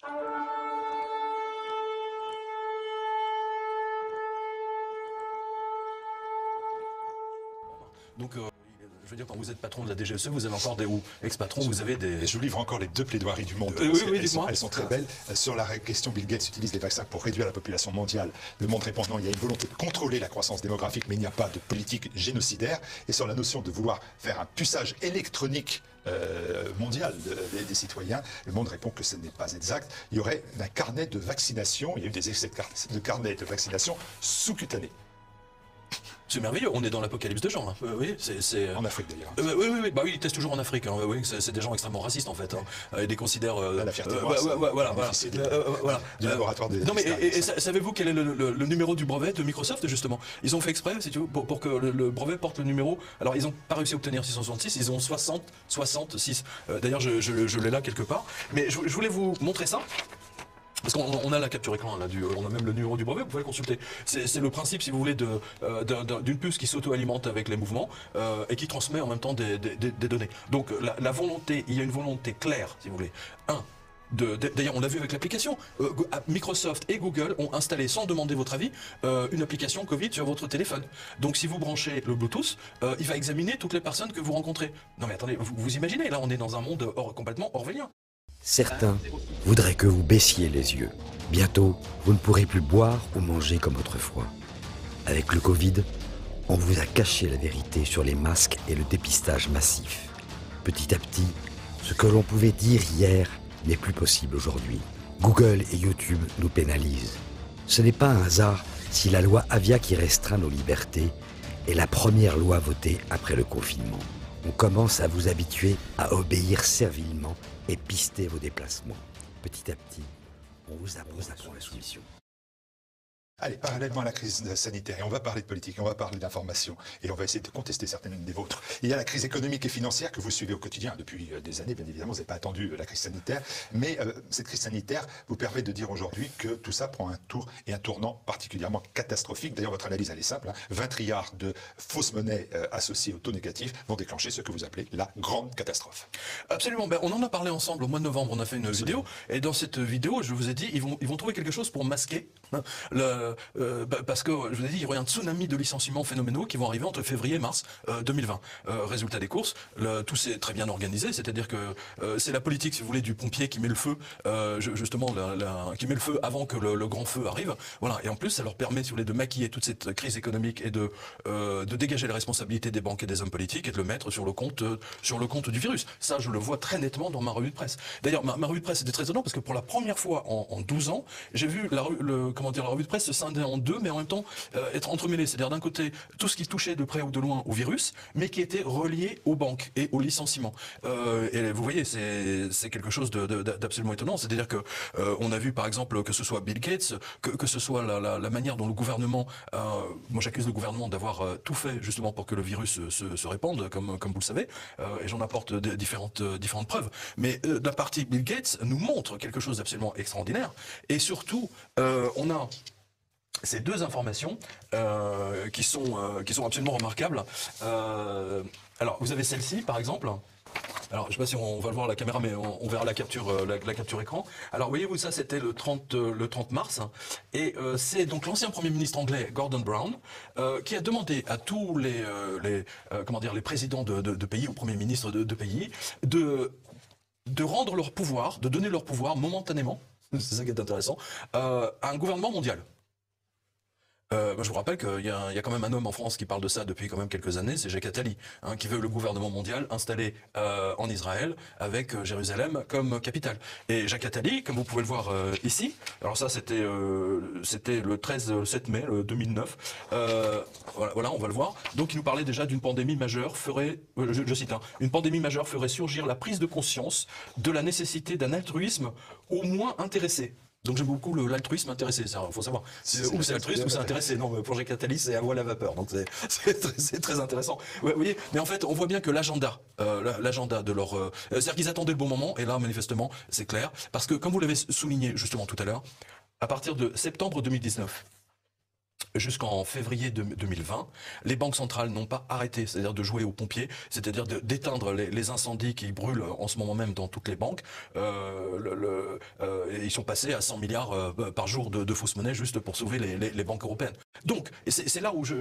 Donc, je veux dire, quand vous êtes patron de la DGSE, vous avez encore ou ex-patron, vous avez des... Et je vous livre encore les deux plaidoiries du monde. Oui, elles sont très belles. Sur la question, Bill Gates utilise les vaccins pour réduire la population mondiale. Le monde répondant, il y a une volonté de contrôler la croissance démographique, mais il n'y a pas de politique génocidaire. Et sur la notion de vouloir faire un puçage électronique mondial des citoyens, le monde répond que ce n'est pas exact. Il y aurait un carnet de vaccination, il y a eu des essais de carnet de vaccination sous-cutané. C'est merveilleux, on est dans l'apocalypse de genre. Hein. Oui, c'est... En Afrique d'ailleurs. Oui, bah oui, ils testent toujours en Afrique. Hein. Oui, c'est des gens extrêmement racistes en fait. Hein. Ils les considèrent. La fierté voilà. Du laboratoire des. Non mais savez-vous quel est le numéro du brevet de Microsoft justement? Ils ont fait exprès, si tu veux, pour que le brevet porte le numéro. Alors ils n'ont pas réussi à obtenir 666, ils ont 66. D'ailleurs, je l'ai là quelque part. Mais je voulais vous montrer ça. Parce qu'on a la capture écran, là, on a même le numéro du brevet, vous pouvez le consulter. C'est le principe, si vous voulez, d'une puce qui s'auto-alimente avec les mouvements et qui transmet en même temps des données. Donc la volonté, il y a une volonté claire, si vous voulez. D'ailleurs, on l'a vu avec l'application. Microsoft et Google ont installé, sans demander votre avis, une application Covid sur votre téléphone. Donc, si vous branchez le Bluetooth, il va examiner toutes les personnes que vous rencontrez. Non, mais attendez, vous imaginez, là, on est dans un monde complètement orwellien. Certains voudraient que vous baissiez les yeux. Bientôt, vous ne pourrez plus boire ou manger comme autrefois. Avec le Covid, on vous a caché la vérité sur les masques et le dépistage massif. Petit à petit, ce que l'on pouvait dire hier n'est plus possible aujourd'hui. Google et YouTube nous pénalisent. Ce n'est pas un hasard si la loi Avia qui restreint nos libertés est la première loi votée après le confinement. On commence à vous habituer à obéir servilement et pister vos déplacements. Petit à petit, on vous apprend la soumission. Allez, parallèlement à la crise sanitaire, et on va parler de politique, on va parler d'information, et on va essayer de contester certaines des vôtres. Il y a la crise économique et financière que vous suivez au quotidien depuis des années, bien évidemment, vous n'avez pas attendu la crise sanitaire, mais cette crise sanitaire vous permet de dire aujourd'hui que tout ça prend un tour et un tournant particulièrement catastrophique. D'ailleurs, votre analyse, elle est simple, 20 trilliards de fausses monnaies associées au taux négatif vont déclencher ce que vous appelez la grande catastrophe. Absolument, on en a parlé ensemble au mois de novembre, on a fait une vidéo, et dans cette vidéo, je vous ai dit, ils vont trouver quelque chose pour masquer parce que je vous ai dit, il y aurait un tsunami de licenciements phénoménaux qui vont arriver entre février et mars 2020. Résultat des courses, tout s'est très bien organisé, c'est-à-dire que c'est la politique, si vous voulez, du pompier qui met le feu, justement, qui met le feu avant que le grand feu arrive. Voilà, et en plus, ça leur permet, si vous voulez, de maquiller toute cette crise économique et de dégager les responsabilités des banques et des hommes politiques et de le mettre sur le compte du virus. Ça, je le vois très nettement dans ma revue de presse. D'ailleurs, ma revue de presse était très étonnante parce que pour la première fois en 12 ans, j'ai vu la revue de presse se scinder en deux, mais en même temps être entremêlés. C'est-à-dire d'un côté, tout ce qui touchait de près ou de loin au virus, mais qui était relié aux banques et aux licenciements. Et vous voyez, c'est quelque chose d'absolument étonnant. C'est-à-dire que on a vu par exemple que ce soit Bill Gates, que ce soit la manière dont le gouvernement, moi j'accuse le gouvernement d'avoir tout fait justement pour que le virus se répande, comme vous le savez, et j'en apporte différentes preuves. Mais la partie Bill Gates nous montre quelque chose d'absolument extraordinaire. Et surtout, on a ces deux informations qui sont absolument remarquables. Alors, vous avez celle-ci, par exemple. Alors, je ne sais pas si on va le voir à la caméra, mais on verra la capture écran. Alors, voyez-vous, ça, c'était le 30 mars. Et c'est donc l'ancien Premier ministre anglais, Gordon Brown, qui a demandé à tous les présidents de pays, ou premiers ministres de pays, de rendre leur pouvoir, de donner leur pouvoir momentanément, c'est ça qui est intéressant, à un gouvernement mondial. Je vous rappelle qu'il y a quand même un homme en France qui parle de ça depuis quand même quelques années, c'est Jacques Attali, qui veut le gouvernement mondial installé en Israël avec Jérusalem comme capitale. Et Jacques Attali, comme vous pouvez le voir ici, alors ça c'était le 7 mai 2009, voilà, on va le voir. Donc il nous parlait déjà d'une pandémie majeure je cite, une pandémie majeure ferait surgir la prise de conscience de la nécessité d'un altruisme au moins intéressé. Donc j'aime beaucoup l'altruisme intéressé, il faut savoir. Ou c'est altruisme ou c'est intéressé. Non, pour Jacques Attali, c'est à voile à vapeur, donc c'est très intéressant. Ouais, vous voyez, mais en fait, on voit bien que l'agenda de leur... c'est-à-dire qu'ils attendaient le bon moment, et là, manifestement, c'est clair. Parce que, comme vous l'avez souligné justement tout à l'heure, à partir de septembre 2019, jusqu'en février 2020, les banques centrales n'ont pas arrêté, c'est-à-dire de jouer aux pompiers, c'est-à-dire d'éteindre les incendies qui brûlent en ce moment même dans toutes les banques. Ils sont passés à 100 milliards par jour de fausses monnaies juste pour sauver les banques européennes. Donc, et c'est là où je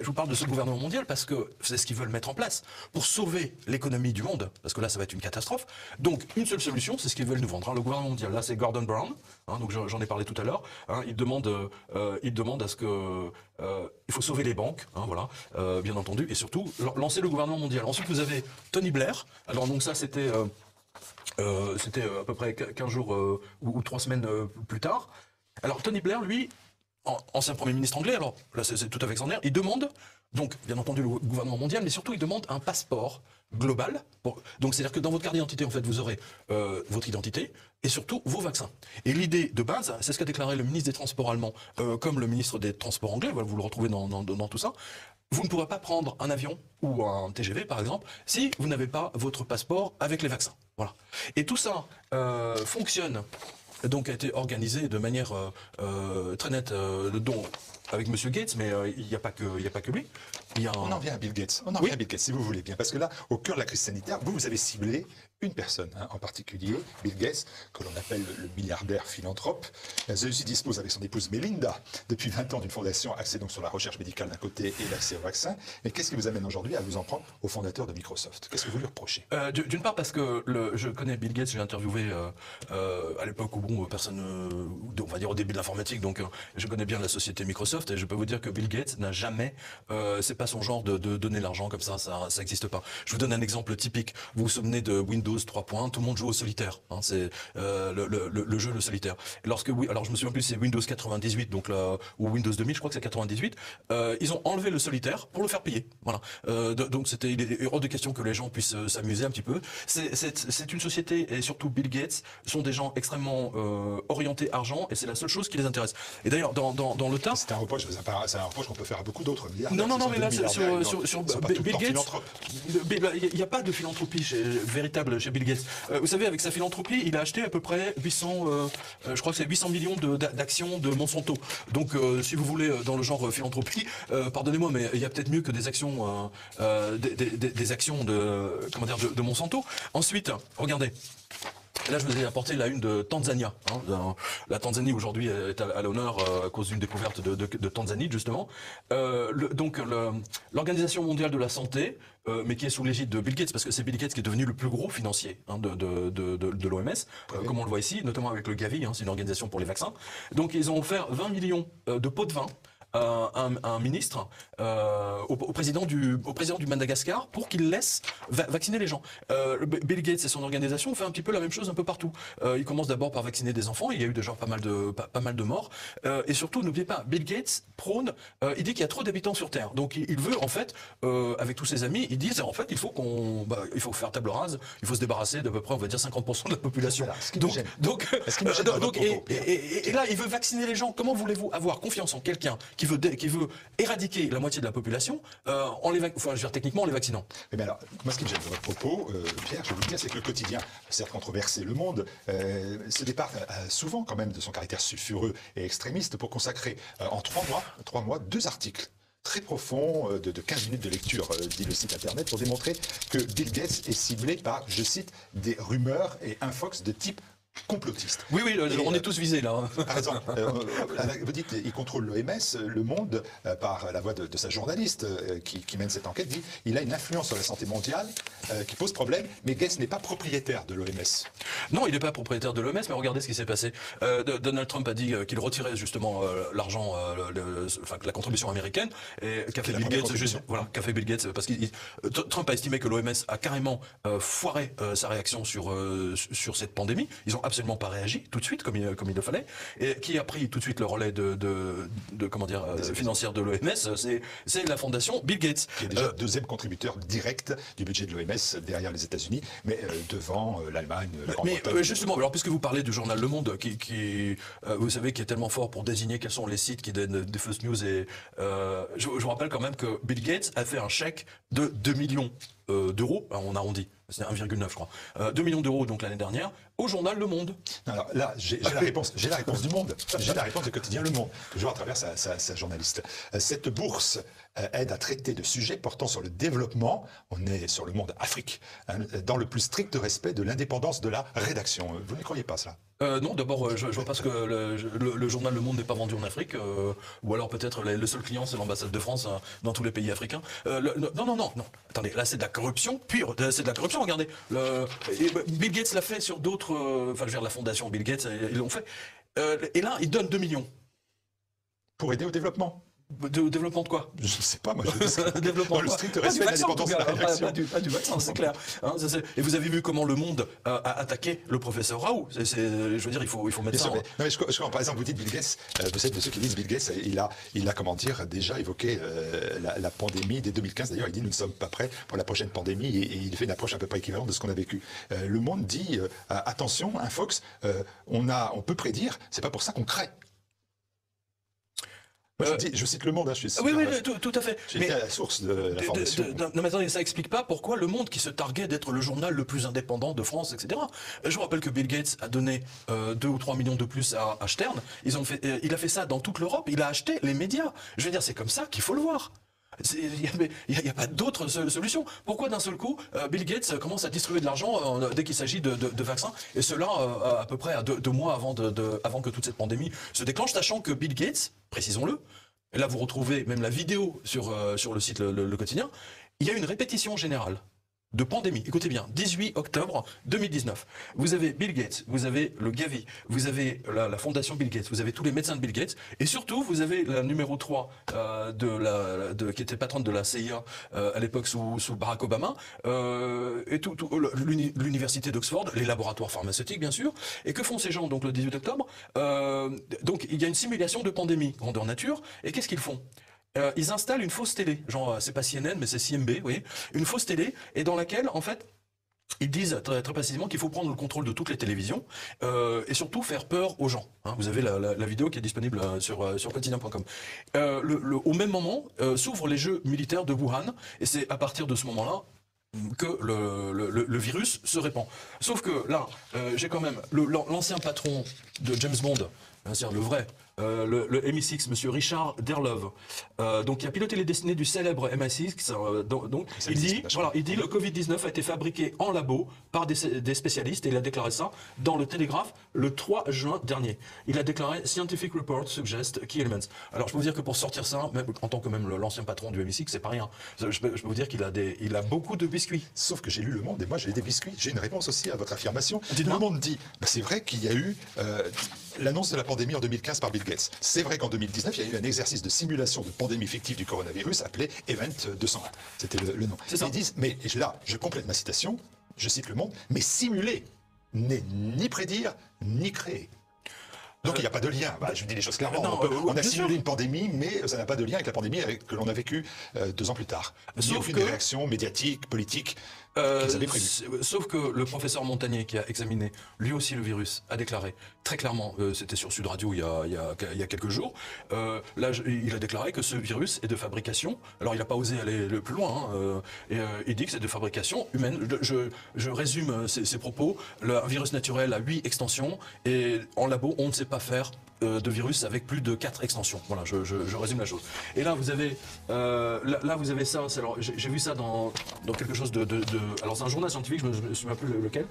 vous parle de ce gouvernement mondial, parce que c'est ce qu'ils veulent mettre en place pour sauver l'économie du monde, parce que là, ça va être une catastrophe. Donc, une seule solution, c'est ce qu'ils veulent nous vendre. Hein, le gouvernement mondial, là, c'est Gordon Brown, hein, donc j'en ai parlé tout à l'heure. Hein, il demande à ce que il faut sauver les banques, hein, voilà, bien entendu, et surtout lancer le gouvernement mondial. Ensuite, vous avez Tony Blair. Alors donc ça, c'était à peu près 15 jours ou 3 semaines plus tard. Alors Tony Blair, lui, ancien Premier ministre anglais, alors là c'est tout à fait extraordinaire, il demande, donc bien entendu le gouvernement mondial, mais surtout il demande un passeport global. Donc c'est-à-dire que dans votre carte d'identité, en fait, vous aurez votre identité et surtout vos vaccins. Et l'idée de base, c'est ce qu'a déclaré le ministre des Transports allemand, comme le ministre des Transports anglais, voilà, vous le retrouvez dans tout ça. Vous ne pourrez pas prendre un avion ou un TGV, par exemple, si vous n'avez pas votre passeport avec les vaccins. Voilà. Et tout ça fonctionne, donc a été organisé de manière très nette, avec M. Gates, mais il n'y a pas que lui. On en vient à Bill Gates. On en vient à Bill Gates, si vous voulez bien. Parce que là, au cœur de la crise sanitaire, vous avez ciblé une personne, hein, en particulier, Bill Gates, que l'on appelle le milliardaire philanthrope. Celui-ci dispose avec son épouse Melinda, depuis 20 ans, d'une fondation axée donc sur la recherche médicale d'un côté et l'accès au vaccin. Mais qu'est-ce qui vous amène aujourd'hui à vous en prendre au fondateur de Microsoft? Qu'est-ce que vous lui reprochez? D'une part parce que je connais Bill Gates, j'ai interviewé à l'époque où personne, on va dire au début de l'informatique, donc je connais bien la société Microsoft et je peux vous dire que Bill Gates n'a jamais, c'est pas son genre de donner l'argent comme ça n'existe pas. Je vous donne un exemple typique. Vous vous souvenez de Windows 3.1, tout le monde joue au solitaire. Hein, c'est le jeu le solitaire. Alors je me souviens plus, c'est Windows 98 donc ou Windows 2000, je crois que c'est 98. Ils ont enlevé le solitaire pour le faire payer. Voilà. Donc il est hors de question que les gens puissent s'amuser un petit peu. C'est une société et surtout Bill Gates sont des gens extrêmement orientés argent et c'est la seule chose qui les intéresse. Et d'ailleurs dans le tas. C'est un reproche qu'on peut faire à beaucoup d'autres milliards. Non, mais là sur Bill Gates, il n'y a pas de philanthropie véritable chez Bill Gates. Vous savez, avec sa philanthropie, il a acheté à peu près 800, je crois que c'est 800 millions d'actions de Monsanto. Donc, si vous voulez, dans le genre philanthropie, pardonnez-moi, mais il y a peut-être mieux que des actions, des actions de Monsanto. Ensuite, regardez. Là, je vous ai apporté la une de Tanzania. Hein. La Tanzanie, aujourd'hui, est à l'honneur à cause d'une découverte de Tanzanie, justement. L'Organisation mondiale de la santé, mais qui est sous l'égide de Bill Gates, parce que c'est Bill Gates qui est devenu le plus gros financier de l'OMS, comme on le voit ici, notamment avec le Gavi, hein, c'est une organisation pour les vaccins. Donc, ils ont offert 20 millions de pots de vin un ministre au président du Madagascar pour qu'il laisse vacciner les gens. Bill Gates et son organisation fait un petit peu la même chose un peu partout. Il commence d'abord par vacciner des enfants, il y a eu déjà pas mal de morts. Et surtout, n'oubliez pas, Bill Gates prône, il dit qu'il y a trop d'habitants sur Terre. Donc il veut en fait, avec tous ses amis, ils disent en fait il faut faire table rase, il faut se débarrasser d'à peu près, on va dire 50% de la population. Voilà, et là, il veut vacciner les gens. Comment voulez-vous avoir confiance en quelqu'un qui veut éradiquer la moitié de la population techniquement en les vaccinant? Mais alors, moi ce qui me gêne de votre propos, Pierre, je vais vous le dire, c'est que le quotidien, certes controversé, Le Monde, se départ souvent quand même de son caractère sulfureux et extrémiste pour consacrer en 3 mois 2 articles très profonds de 15 minutes de lecture, dit le site internet, pour démontrer que Bill Gates est ciblé par, je cite, des rumeurs et infox de type complotiste. Oui, on est tous visés là. Par exemple, vous dites, il contrôle l'OMS, Le Monde, par la voix de sa journaliste qui mène cette enquête, dit il a une influence sur la santé mondiale qui pose problème, mais Gates n'est pas propriétaire de l'OMS. Non, il n'est pas propriétaire de l'OMS, mais regardez ce qui s'est passé. Donald Trump a dit qu'il retirait justement l'argent, la contribution américaine, et qu'a fait Bill Gates, parce que Trump a estimé que l'OMS a carrément foiré sa réaction sur cette pandémie. Ils ont absolument pas réagi tout de suite comme il le fallait. Et qui a pris tout de suite le relais financière de l'OMS, c'est la fondation Bill Gates. Qui est déjà deuxième contributeur direct du budget de l'OMS derrière les États-Unis, mais devant l'Allemagne, la Grande-Bretagne. Mais justement, alors puisque vous parlez du journal Le Monde, qui vous savez, qui est tellement fort pour désigner quels sont les sites qui donnent des fausses news, et je vous rappelle quand même que Bill Gates a fait un chèque de 2 millions d'euros, on arrondit, c'est 1,9 je crois, 2 millions d'euros donc l'année dernière, au journal Le Monde. Alors là, j'ai la réponse du Monde. J'ai la réponse du quotidien Le Monde, toujours à travers sa journaliste. Cette bourse aide à traiter de sujets portant sur le développement, on est sur Le Monde Afrique, hein, dans le plus strict respect de l'indépendance de la rédaction. Vous ne croyez pas cela? Non, d'abord, je vois pas ce que le journal Le Monde n'est pas vendu en Afrique, ou alors peut-être le seul client c'est l'ambassade de France dans tous les pays africains. Non, attendez, là c'est de la corruption pure, c'est de la corruption, regardez. Bill Gates l'a fait sur d'autres, enfin je veux dire la fondation Bill Gates, ils l'ont fait. Et là, ils donnent 2 millions. Pour aider au développement. De développement de quoi? Je ne sais pas, moi je dis que Développement dans le strict respect de l'indépendance de la rédaction. Pas du vaccin, c'est clair. Hein, et vous avez vu comment Le Monde a attaqué le professeur Raoult. Je veux dire, il faut mettre ça. Non, mais je comprends. Par exemple, vous dites Bill Gates, vous êtes de ceux qui disent Bill Gates, il a comment dire, déjà évoqué la pandémie dès 2015. D'ailleurs, il dit nous ne sommes pas prêts pour la prochaine pandémie et il fait une approche à peu près équivalente de ce qu'on a vécu. Le Monde dit attention, un Fox, on peut prédire, c'est pas pour ça qu'on crée. Moi, je cite Le Monde, je suis. Oui, tout à fait. J'étais à la source de l'information. Non, mais attendez, ça explique pas pourquoi Le Monde, qui se targuait d'être le journal le plus indépendant de France, etc. Je vous rappelle que Bill Gates a donné 2 ou 3 millions de plus à Stern. Il a fait ça dans toute l'Europe. Il a acheté les médias. Je veux dire, c'est comme ça qu'il faut le voir. Il n'y a pas d'autre solution. Pourquoi d'un seul coup, Bill Gates commence à distribuer de l'argent dès qu'il s'agit de vaccins, et cela à peu près à 2 mois avant que toute cette pandémie se déclenche, sachant que Bill Gates, précisons-le, et là vous retrouvez même la vidéo sur le site le Quotidien, il y a une répétition générale de pandémie. Écoutez bien, 18 octobre 2019. Vous avez Bill Gates, vous avez le Gavi, vous avez la fondation Bill Gates, vous avez tous les médecins de Bill Gates, et surtout, vous avez la numéro 3 qui était patronne de la CIA à l'époque sous Barack Obama, et l'université d'Oxford, les laboratoires pharmaceutiques, bien sûr. Et que font ces gens, donc, le 18 octobre donc, il y a une simulation de pandémie, grandeur nature, et qu'est-ce qu'ils font? Ils installent une fausse télé, genre c'est pas CNN mais c'est CMB, vous voyez, une fausse télé, et dans laquelle en fait ils disent très précisément qu'il faut prendre le contrôle de toutes les télévisions et surtout faire peur aux gens. Hein, vous avez la vidéo qui est disponible sur quotidien.com. Au même moment s'ouvrent les Jeux militaires de Wuhan, et c'est à partir de ce moment-là que le virus se répand. Sauf que là, j'ai quand même l'ancien patron de James Bond, c'est-à-dire le vrai, le MI6, monsieur Richard Derlove, donc qui a piloté les destinées du célèbre MI6, donc il dit le Covid-19 a été fabriqué en labo par des spécialistes, et il a déclaré ça dans le Télégraphe le 3 juin dernier. Il a déclaré Scientific report suggest key elements. Alors je peux vous dire que pour sortir ça, même en tant que même l'ancien patron du MI6, c'est pas rien. Je peux vous dire qu'il a beaucoup de biscuits. Sauf que j'ai lu Le Monde et moi j'ai des biscuits. J'ai une réponse aussi à votre affirmation. Le Monde dit, c'est vrai qu'il y a eu l'annonce de la pandémie en 2015 par Bill Gates. C'est vrai qu'en 2019, il y a eu un exercice de simulation de pandémie fictive du coronavirus appelé Event 201. C'était le nom. Ils disent, mais là, je complète ma citation, je cite Le Monde, mais simuler n'est ni prédire, ni créer. Donc il n'y a pas de lien. Je vous dis les choses clairement. On a simulé une pandémie, mais ça n'a pas de lien avec la pandémie que l'on a vécue 2 ans plus tard. Ni aucune réaction médiatique, politique qu'ils avaient prévue. Sauf que le professeur Montagnier, qui a examiné lui aussi le virus, a déclaré très clairement, c'était sur Sud Radio il y a quelques jours, là il a déclaré que ce virus est de fabrication, alors il n'a pas osé aller le plus loin, et il dit que c'est de fabrication humaine. Je résume ses propos, un virus naturel a 8 extensions, et en labo on ne sait pas faire de virus avec plus de 4 extensions. Voilà, je résume la chose. Et là vous avez ça, alors j'ai vu ça dans quelque chose alors c'est un journal scientifique, je me souviens plus lequel.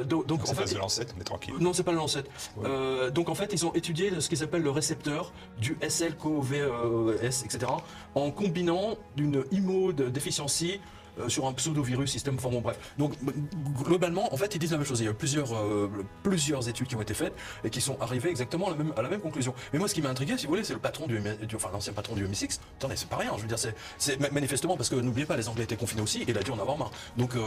Donc en fait, c'est pas le Lancet, on est tranquille. Non, c'est pas le Lancet. Ouais. Donc en fait, ils ont étudié ce qui s'appelle le récepteur du SLCoVS, etc. en combinant d'une immunodéficiency sur un pseudo-virus système, enfin bon bref. Donc globalement, en fait, ils disent la même chose. Il y a plusieurs études qui ont été faites et qui sont arrivées exactement à la même conclusion. Mais moi, ce qui m'a intrigué, si vous voulez, c'est le patron l'ancien patron du MI6. Attendez, c'est pas rien. Je veux dire, c'est manifestement parce que n'oubliez pas, les Anglais étaient confinés aussi. Il a dû en avoir marre. Donc, je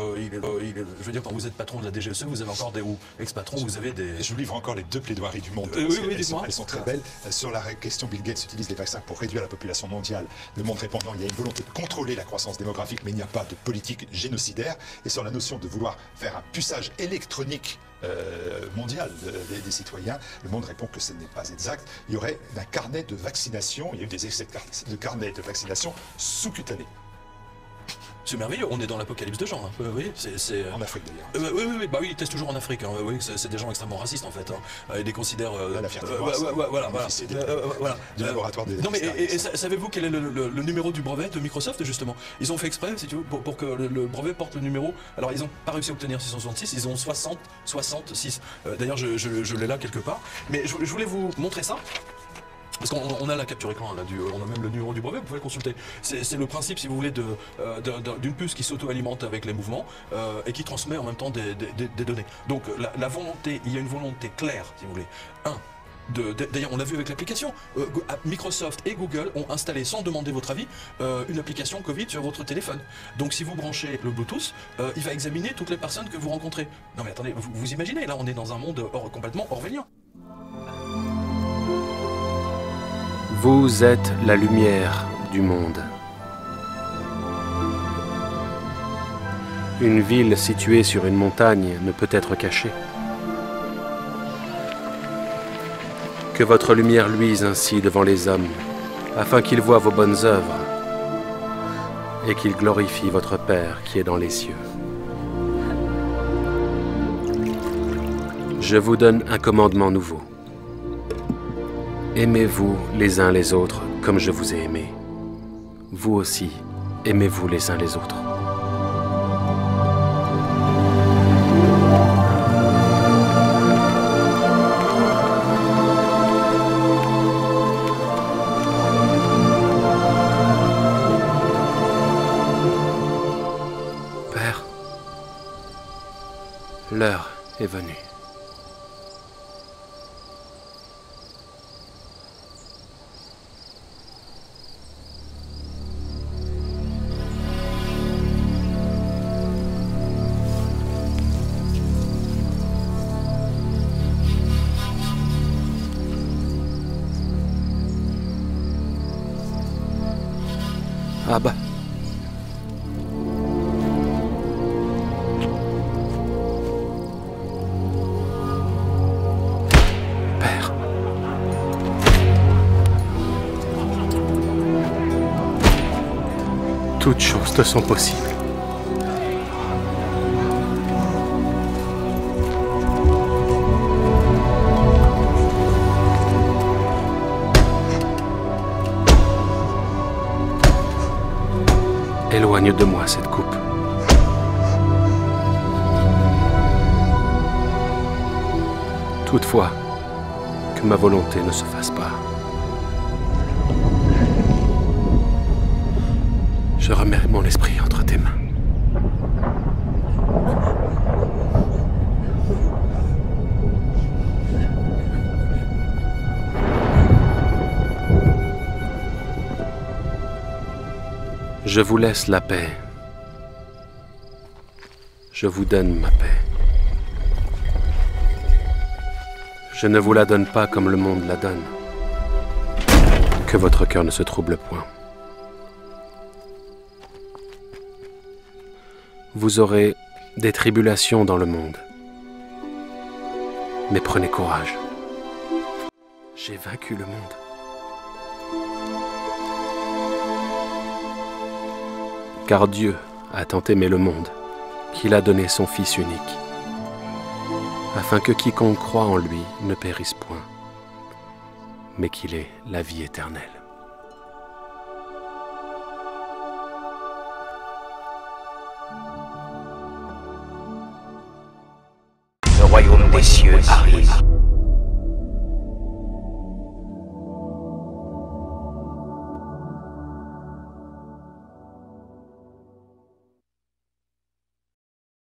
veux dire, quand vous êtes patron de la DGSE, vous avez encore ou ex-patron, vous avez des. Je vous livre encore les 2 plaidoiries du Monde. Oui, elles sont très belles. Sur la question, Bill Gates utilise les vaccins pour réduire la population mondiale. Le Monde répondant, il y a une volonté de contrôler la croissance démographique, mais il n'y a pas de politique génocidaire. Et sur la notion de vouloir faire un puçage électronique mondial des citoyens, Le Monde répond que ce n'est pas exact. Il y aurait un carnet de vaccination, il y a eu des essais de carnet de vaccination sous-cutané. C'est merveilleux, on est dans l'apocalypse de genre. Vous voyez, c'est... En Afrique d'ailleurs. Oui, bah oui, ils testent toujours en Afrique. Hein. Oui, c'est des gens extrêmement racistes en fait. Hein. Ils les considèrent. La fierté voilà. Du laboratoire des. Non mais savez-vous quel est le numéro du brevet de Microsoft justement? Ils ont fait exprès, si tu veux, pour que le brevet porte le numéro. Alors ils n'ont pas réussi à obtenir 666, ils ont 66. D'ailleurs, je l'ai là quelque part. Mais je voulais vous montrer ça. Parce qu'on a la capture écran, là, on a même le numéro du brevet, vous pouvez le consulter. C'est le principe, si vous voulez, d'une puce qui s'auto-alimente avec les mouvements et qui transmet en même temps des données. Donc la volonté, il y a une volonté claire, si vous voulez. D'ailleurs, on l'a vu avec l'application. Microsoft et Google ont installé, sans demander votre avis, une application Covid sur votre téléphone. Donc si vous branchez le Bluetooth, il va examiner toutes les personnes que vous rencontrez. Non mais attendez, vous imaginez, là on est dans un monde complètement orwellien. Vous êtes la lumière du monde. Une ville située sur une montagne ne peut être cachée. Que votre lumière luise ainsi devant les hommes, afin qu'ils voient vos bonnes œuvres et qu'ils glorifient votre Père qui est dans les cieux. Je vous donne un commandement nouveau. Aimez-vous les uns les autres comme je vous ai aimé. Vous aussi, aimez-vous les uns les autres. Père, l'heure est venue. Abba. Père. Toutes choses te sont possibles. Éloigne de moi cette coupe. Toutefois, que ma volonté ne se fasse pas. Je remets mon esprit entre tes mains. Je vous laisse la paix. Je vous donne ma paix. Je ne vous la donne pas comme le monde la donne. Que votre cœur ne se trouble point. Vous aurez des tribulations dans le monde. Mais prenez courage. J'ai vaincu le monde. Car Dieu a tant aimé le monde qu'il a donné son Fils unique, afin que quiconque croit en lui ne périsse point, mais qu'il ait la vie éternelle. Le royaume des cieux arrive.